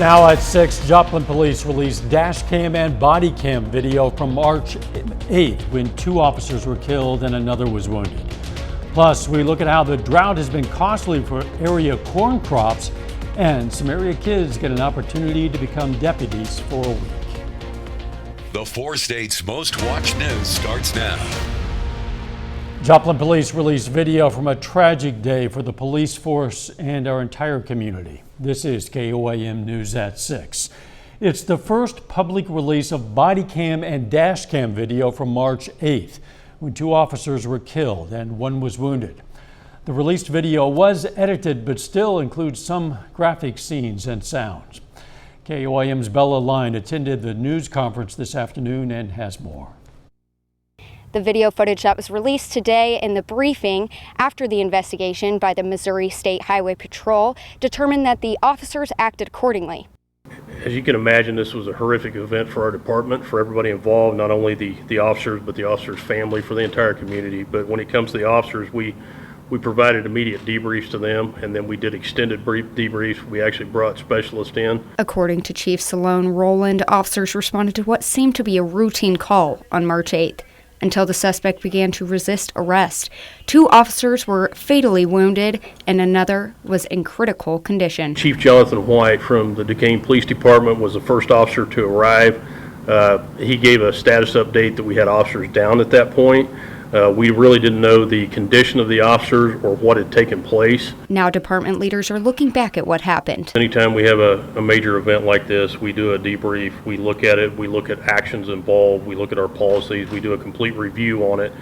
Now at 6, Joplin police released dash cam and body cam video from March 8th when 2 officers were killed and another was wounded. Plus, we look at how the drought has been costly for area corn crops, and some area kids get an opportunity to become deputies for a week. The 4 states' most watched news starts now. Joplin police released video from a tragic day for the police force and our entire community. This is KOAM News at 6. It's the first public release of body cam and dash cam video from March 8th, when 2 officers were killed and 1 was wounded. The released video was edited but still includes some graphic scenes and sounds. KOAM's Bella Line attended the news conference this afternoon and has more. The video footage that was released today in the briefing after the investigation by the Missouri State Highway Patrol determined that the officers acted accordingly. As you can imagine, this was a horrific event for our department, for everybody involved, not only the officers, but the officers' family, for the entire community. But when it comes to the officers, we provided immediate debriefs to them, and then we did extended brief debriefs. We actually brought specialists in. According to Chief Salone Rowland, officers responded to what seemed to be a routine call on March 8th. Until the suspect began to resist arrest. 2 officers were fatally wounded and another was in critical condition. Chief Jonathan White from the Duquesne Police Department was the first officer to arrive. He gave a status update that we had officers down at that point. We really didn't know the condition of the officers or what had taken place. Now department leaders are looking back at what happened. Anytime we have a major event like this, we do a debrief, we look at it, we look at actions involved, we look at our policies, we do a complete review on it.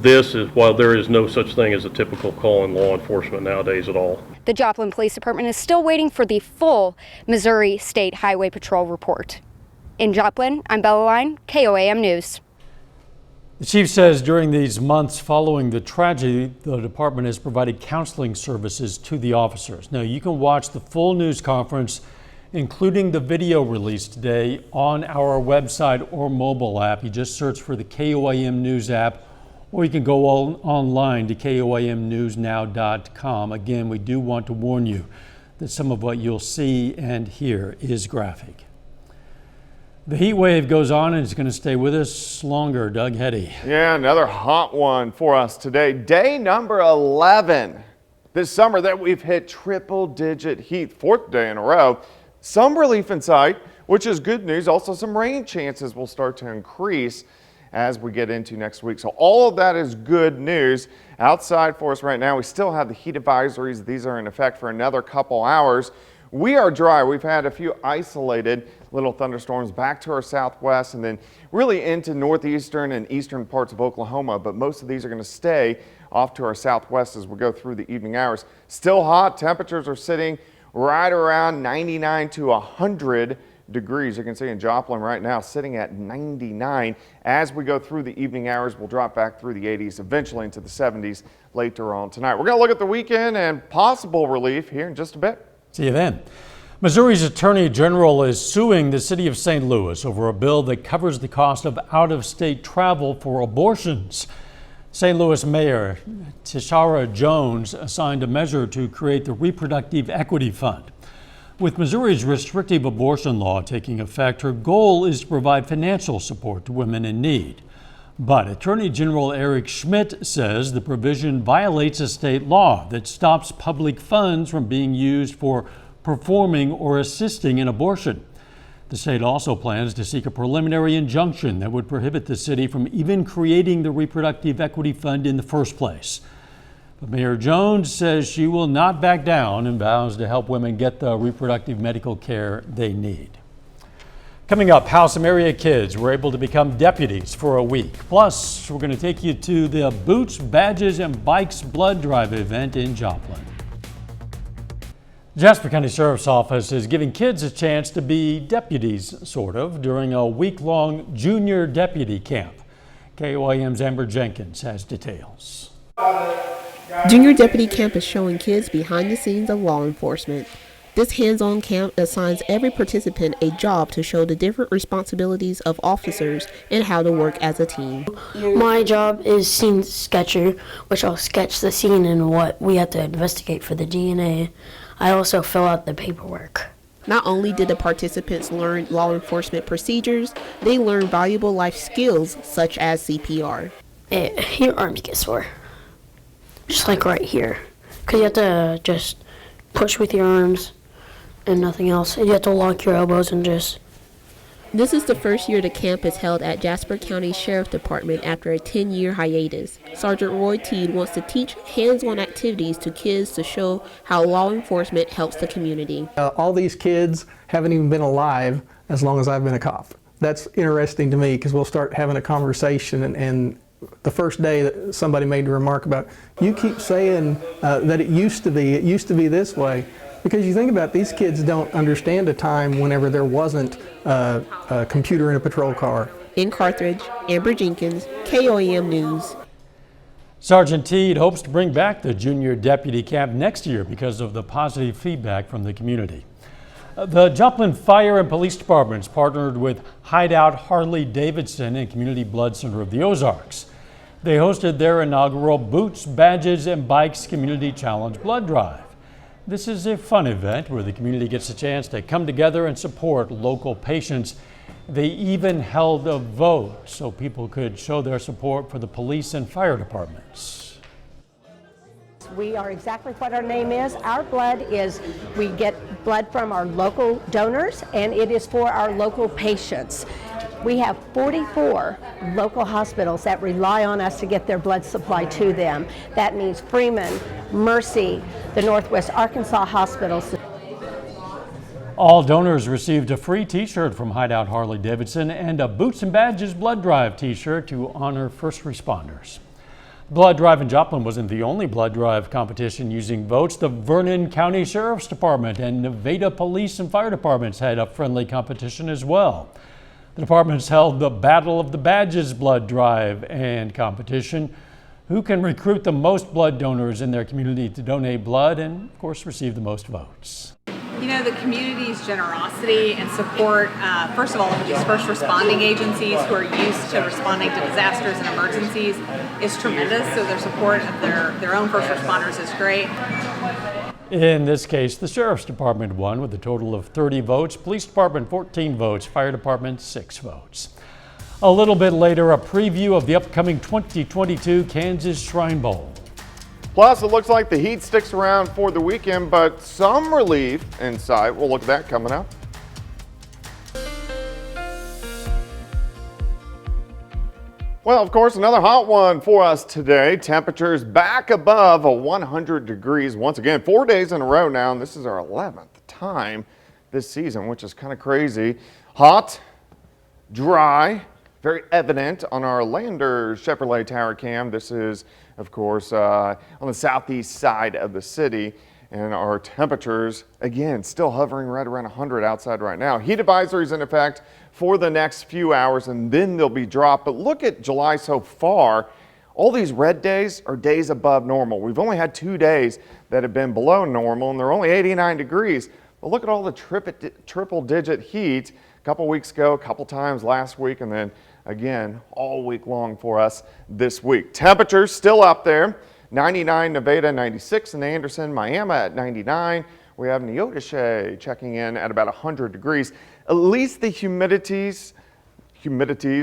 This is, while there is no such thing as a typical call in law enforcement nowadays at all. The Joplin Police Department is still waiting for the full Missouri State Highway Patrol report. In Joplin, I'm Bella Line, KOAM News. The chief says during these months following the tragedy, the department has provided counseling services to the officers. Now, you can watch the full news conference, including the video released today, on our website or mobile app. You just search for the KOAM News app, or you can go online to KOAMnewsnow.com. Again, we do want to warn you that some of what you'll see and hear is graphic. The heat wave goes on and it's going to stay with us longer. Doug Heddy. Yeah, another hot one for us today. Day number 11 this summer that we've hit triple-digit heat, 4th day in a row. Some relief in sight, which is good news. Also, some rain chances will start to increase as we get into next week. So all of that is good news. Outside for us right now, we still have the heat advisories. These are in effect for another couple hours. We are dry. We've had a few isolated little thunderstorms back to our southwest and then really into northeastern and eastern parts of Oklahoma, but most of these are going to stay off to our southwest as we go through the evening hours. Still hot. Temperatures are sitting right around 99 to 100 degrees. You can see in Joplin right now sitting at 99. As we go through the evening hours, we'll drop back through the 80s, eventually into the 70s later on tonight. We're going to look at the weekend and possible relief here in just a bit. See you then. Missouri's Attorney General is suing the city of St. Louis over a bill that covers the cost of out-of-state travel for abortions. St. Louis Mayor Tishara Jones signed a measure to create the Reproductive Equity Fund. With Missouri's restrictive abortion law taking effect, her goal is to provide financial support to women in need. But Attorney General Eric Schmidt says the provision violates a state law that stops public funds from being used for performing or assisting in abortion. The state also plans to seek a preliminary injunction that would prohibit the city from even creating the Reproductive Equity Fund in the first place. But Mayor Jones says she will not back down and vows to help women get the reproductive medical care they need. Coming up, how some area kids were able to become deputies for a week. Plus, we're going to take you to the Boots, Badges, and Bikes Blood Drive event in Joplin. Jasper County Sheriff's Office is giving kids a chance to be deputies, sort of, during a week-long junior deputy camp. KOAM's Amber Jenkins has details. Junior Deputy Camp is showing kids behind the scenes of law enforcement. This hands-on camp assigns every participant a job to show the different responsibilities of officers and how to work as a team. My job is scene sketcher, which I'll sketch the scene and what we have to investigate for the DNA. I also fill out the paperwork Not only did the participants learn law enforcement procedures, they learned valuable life skills such as CPR. Your arms get sore, just like right here, because you have to just push with your arms and nothing else. And you have to lock your elbows and just... This is the first year the camp is held at Jasper County Sheriff Department after a 10-year hiatus. Sergeant Roy Teed wants to teach hands-on activities to kids to show how law enforcement helps the community. All these kids haven't even been alive as long as I've been a cop. That's interesting to me because we'll start having a conversation and the first day that somebody made a remark about, you keep saying that it used to be this way. Because you think about it, these kids don't understand a time whenever there wasn't a computer in a patrol car. In Carthage, Amber Jenkins, KOAM News. Sergeant Teed hopes to bring back the junior deputy camp next year because of the positive feedback from the community. The Joplin Fire and Police Departments partnered with Hideout Harley-Davidson and Community Blood Center of the Ozarks. They hosted their inaugural Boots, Badges, and Bikes Community Challenge Blood Drive. This is a fun event where the community gets a chance to come together and support local patients. They even held a vote so people could show their support for the police and fire departments. We are exactly what our name is. Our blood is, we get blood from our local donors, and it is for our local patients. We have 44 local hospitals that rely on us to get their blood supply to them. That means Freeman, Mercy, the Northwest Arkansas hospitals. All donors received a free t-shirt from Hideout Harley-Davidson and a Boots and Badges Blood Drive t-shirt to honor first responders. Blood Drive in Joplin wasn't the only blood drive competition using votes. The Vernon County Sheriff's Department and Nevada Police and Fire Departments had a friendly competition as well. The departments held the Battle of the Badges blood drive and competition. Who can recruit the most blood donors in their community to donate blood and, of course, receive the most votes? You know, the community's generosity and support, first of all, of these first responding agencies who are used to responding to disasters and emergencies is tremendous. So their support of their own first responders is great. In this case, the Sheriff's Department won with a total of 30 votes, Police Department 14 votes, Fire Department 6 votes. A little bit later, a preview of the upcoming 2022 Kansas Shrine Bowl. Plus, it looks like the heat sticks around for the weekend, but some relief in sight. We'll look at that coming up. Well, of course, another hot one for us today. Temperatures back above 100 degrees once again, 4 days in a row now, and this is our 11th time this season, which is kind of crazy. Hot, dry, very evident on our Lander Chevrolet Tower cam. This is, of course, on the southeast side of the city, and our temperatures, again, still hovering right around 100 outside right now. Heat advisories in effect for the next few hours, and then they'll be dropped. But look at July so far. All these red days are days above normal. We've only had 2 days that have been below normal, and they're only 89 degrees. But look at all the triple-digit heat a couple weeks ago, a couple times last week, and then again all week long for us this week. Temperatures still up there. 99 Nevada, 96 in Anderson, Miami at 99. We have Neodesha checking in at about 100 degrees. At least the humidity's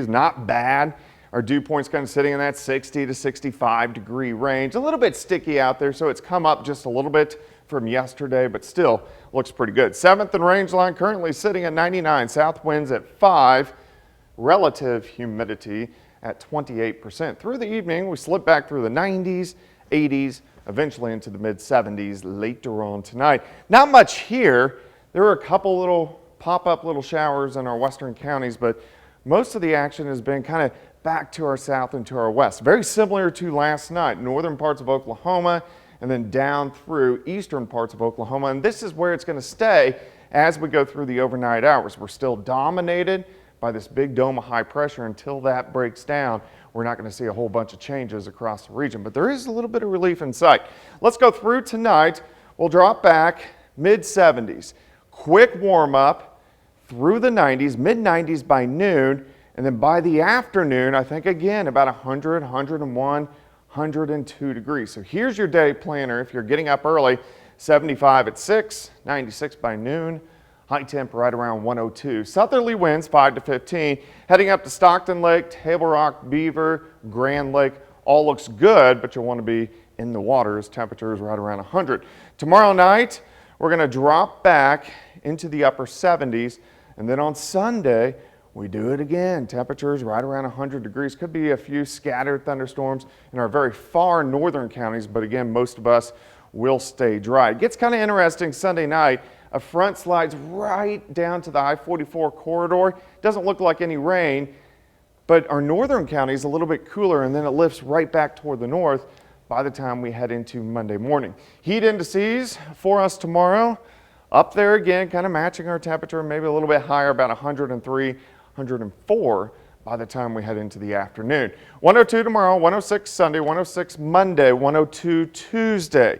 not bad. Our dew point's kind of sitting in that 60 to 65 degree range. A little bit sticky out there, so it's come up just a little bit from yesterday, but still looks pretty good. 7th and range line currently sitting at 99. South winds at 5. Relative humidity at 28%. Through the evening, we slip back through the 90s, 80s, eventually into the mid-70s later on tonight. Not much here. There were a couple little pop-up little showers in our western counties, but most of the action has been kind of back to our south and to our west. Very similar to last night, northern parts of Oklahoma and then down through eastern parts of Oklahoma. And this is where it's going to stay as we go through the overnight hours. We're still dominated by this big dome of high pressure. Until that breaks down, we're not going to see a whole bunch of changes across the region, but there is a little bit of relief in sight. Let's go through tonight. We'll drop back mid-70s. Quick warm up through the 90s, mid-90s by noon, and then by the afternoon, I think again about 100, 101, 102 degrees. So here's your day planner if you're getting up early. 75 at 6, 96 by noon, High temp right around 102. Southerly winds 5 to 15. Heading up to Stockton Lake, Table Rock, Beaver, Grand Lake. All looks good, but you'll want to be in the waters. Temperatures right around 100. Tomorrow night, we're going to drop back into the upper 70s. And then on Sunday, we do it again. Temperatures right around 100 degrees. Could be a few scattered thunderstorms in our very far northern counties, but again, most of us will stay dry. It gets kind of interesting Sunday night. A front slides right down to the I-44 corridor. Doesn't look like any rain, but our northern county is a little bit cooler, and then it lifts right back toward the north by the time we head into Monday morning. Heat indices for us tomorrow, up there again, kind of matching our temperature, maybe a little bit higher, about 103, 104 by the time we head into the afternoon. 102 tomorrow, 106 Sunday, 106 Monday, 102 Tuesday.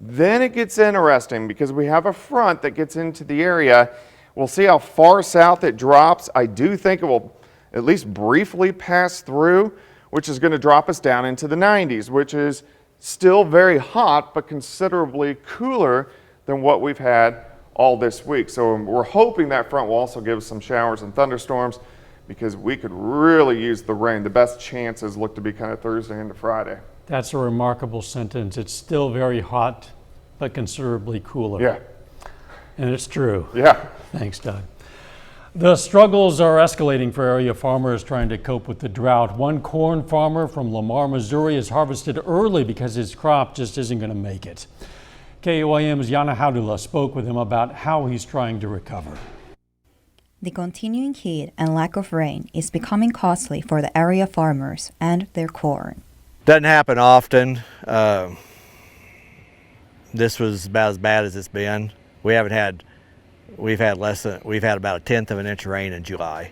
Then it gets interesting because we have a front that gets into the area. We'll see how far south it drops. I do think it will at least briefly pass through, which is going to drop us down into the 90s, which is still very hot, but considerably cooler than what we've had all this week. So we're hoping that front will also give us some showers and thunderstorms because we could really use the rain. The best chances look to be kind of Thursday into Friday. That's a remarkable sentence. It's still very hot, but considerably cooler. Yeah. And it's true. Yeah. Thanks, Doug. The struggles are escalating for area farmers trying to cope with the drought. One corn farmer from Lamar, Missouri has harvested early because his crop just isn't going to make it. KOAM's Yana Haudula spoke with him about how he's trying to recover. The continuing heat and lack of rain is becoming costly for the area farmers and their corn. Doesn't happen often. This was about as bad as it's been. We've had about 1/10 of an inch of rain in July,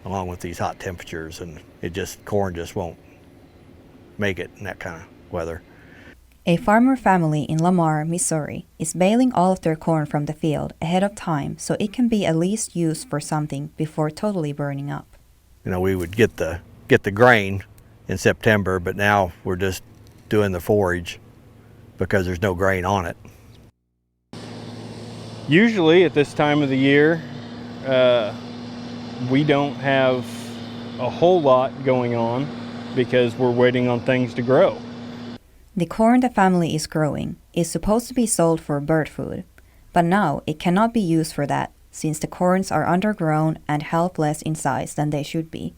along with these hot temperatures, and corn just won't make it in that kind of weather. A farmer family in Lamar, Missouri, is baling all of their corn from the field ahead of time so it can be at least used for something before totally burning up. You know, we would get the grain in September, but now we're just doing the forage because there's no grain on it. Usually at this time of the year, we don't have a whole lot going on because we're waiting on things to grow. The corn the family is growing is supposed to be sold for bird food, but now it cannot be used for that since the corns are undergrown and half less in size than they should be.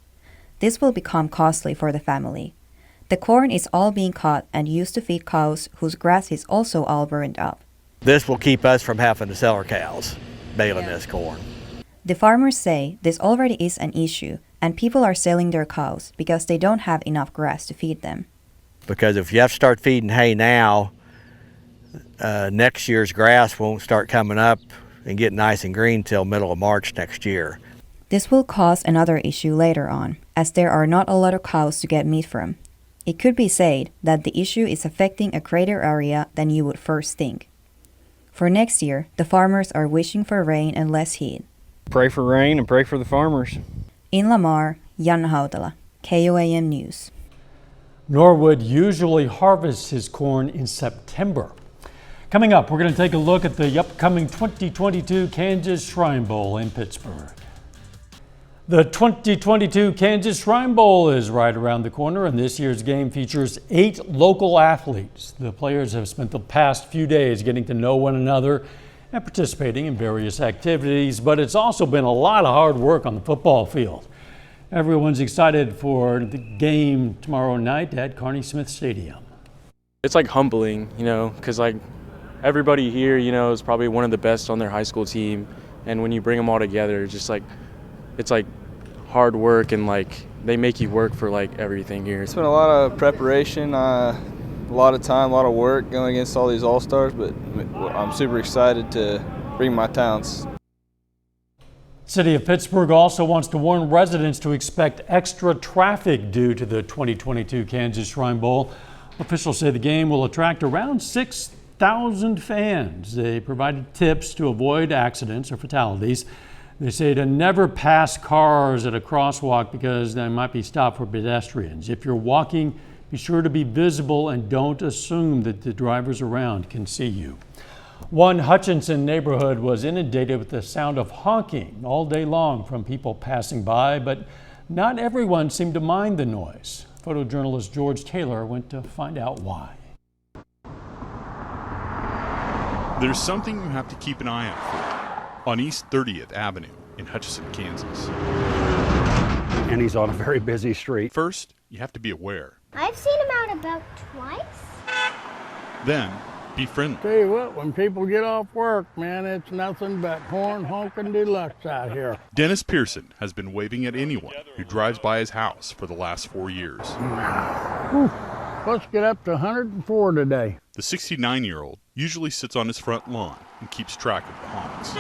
This will become costly for the family. The corn is all being cut and used to feed cows whose grass is also all burned up. This will keep us from having to sell our cows, baling this corn. The farmers say this already is an issue and people are selling their cows because they don't have enough grass to feed them. Because if you have to start feeding hay now, next year's grass won't start coming up and get nice and green till middle of March next year. This will cause another issue later on, as there are not a lot of cows to get meat from. It could be said that the issue is affecting a greater area than you would first think. For next year, the farmers are wishing for rain and less heat. Pray for rain and pray for the farmers. In Lamar, Yana Haudala, KOAM News. Norwood usually harvests his corn in September. Coming up, we're going to take a look at the upcoming 2022 Kansas Shrine Bowl in Pittsburgh. The 2022 Kansas Shrine Bowl is right around the corner, and this year's game features 8 local athletes. The players have spent the past few days getting to know one another and participating in various activities, but it's also been a lot of hard work on the football field. Everyone's excited for the game tomorrow night at Carney Smith Stadium. It's like humbling, because everybody here, is probably one of the best on their high school team, and when you bring them all together, it's like hard work, and they make you work for everything here. It's been a lot of preparation, a lot of time, a lot of work going against all these all-stars, but I'm super excited to bring my talents. City of Pittsburgh also wants to warn residents to expect extra traffic due to the 2022 Kansas Shrine Bowl. Officials say the game will attract around 6,000 fans. They provided tips to avoid accidents or fatalities. They say to never pass cars at a crosswalk because they might be stopped for pedestrians. If you're walking, be sure to be visible and don't assume that the drivers around can see you. One Hutchinson neighborhood was inundated with the sound of honking all day long from people passing by, but not everyone seemed to mind the noise. Photojournalist George Taylor went to find out why. There's something you have to keep an eye out for on East 30th Avenue in Hutchinson, Kansas. And he's on a very busy street. First, you have to be aware. I've seen him out about twice. Then, be friendly. Tell you what, when people get off work, man, it's nothing but horn honking deluxe out here. Dennis Pearson has been waving at anyone who drives by his house for the last 4 years. Whew. Let's get up to 104 today. The 69-year-old usually sits on his front lawn and keeps track of the honks.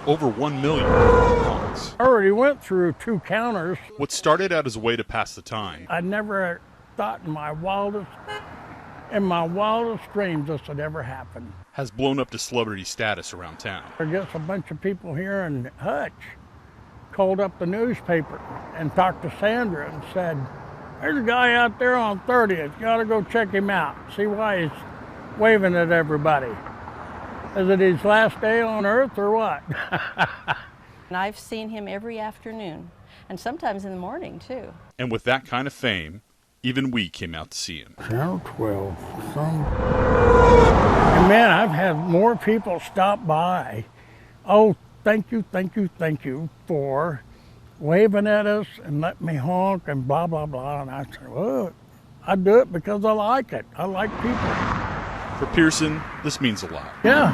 Over 1 million honks. I already went through 2 counters. What started out as a way to pass the time. I never thought in my wildest dreams this would ever happen. Has blown up to celebrity status around town. I guess a bunch of people here in Hutch called up the newspaper and talked to Sandra and said, there's a guy out there on 30th. You ought to go check him out. See why he's waving at everybody. Is it his last day on earth or what? And I've seen him every afternoon and sometimes in the morning too. And with that kind of fame, even we came out to see him. 10 or 12. And man, I've had more people stop by. Oh, thank you for waving at us and let me honk and blah, blah, blah. And I said, well, I do it because I like it. I like people. For Pearson, this means a lot. Yeah.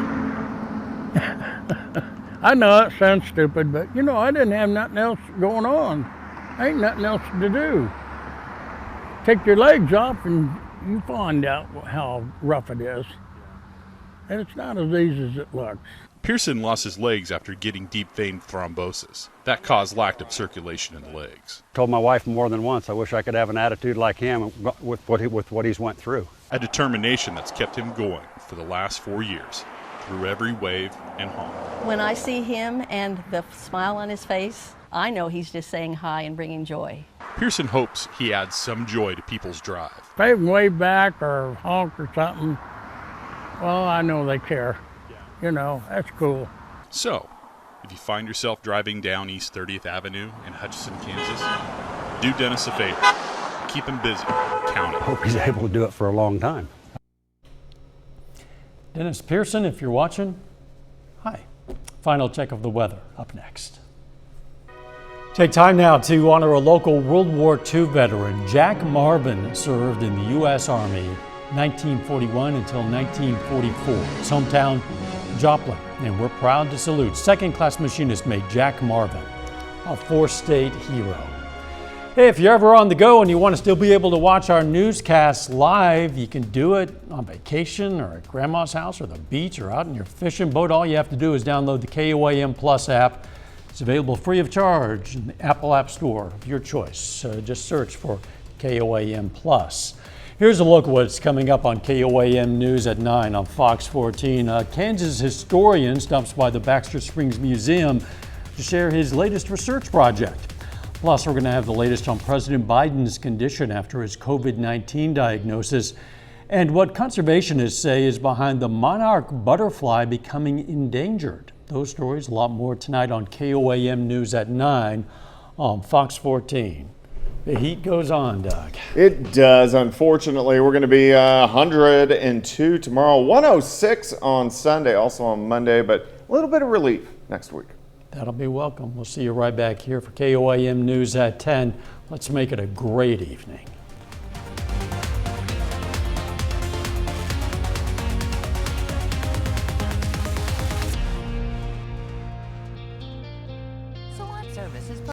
I know it sounds stupid, but you know, I didn't have nothing else going on. Ain't nothing else to do. Take your legs off and you find out how rough it is. And it's not as easy as it looks. Pearson lost his legs after getting deep vein thrombosis. That caused lack of circulation in the legs. Told my wife more than once, I wish I could have an attitude like him with what he's went through. A determination that's kept him going for the last 4 years, through every wave and honk. When I see him and the smile on his face, I know he's just saying hi and bringing joy. Pearson hopes he adds some joy to people's drive. If they wave back or honk or something, well, I know they care. You know, that's cool. So, if you find yourself driving down East 30th Avenue in Hutchinson, Kansas, do Dennis a favor. Keep him busy. Count it. Hope he's able to do it for a long time. Dennis Pearson, if you're watching, hi. Final check of the weather up next. Take time now to honor a local World War II veteran. Jack Marvin served in the U.S. Army 1941 until 1944. His hometown, Joplin, and we're proud to salute second-class machinist mate Jack Marvin, a four-state hero. Hey, if you're ever on the go and you want to still be able to watch our newscasts live, you can do it on vacation or at grandma's house or the beach or out in your fishing boat. All you have to do is download the KOAM Plus app. It's available free of charge in the Apple App Store of your choice. Just search for KOAM Plus. Here's a look at what's coming up on KOAM News at 9 on Fox 14. A Kansas historian stops by the Baxter Springs Museum to share his latest research project. Plus, we're going to have the latest on President Biden's condition after his COVID-19 diagnosis and what conservationists say is behind the monarch butterfly becoming endangered. Those stories, a lot more tonight on KOAM News at 9 on Fox 14. The heat goes on, Doug. It does. Unfortunately, we're going to be 102 tomorrow, 106 on Sunday, also on Monday, but a little bit of relief next week. That'll be welcome. We'll see you right back here for KOAM News at 10. Let's make it a great evening.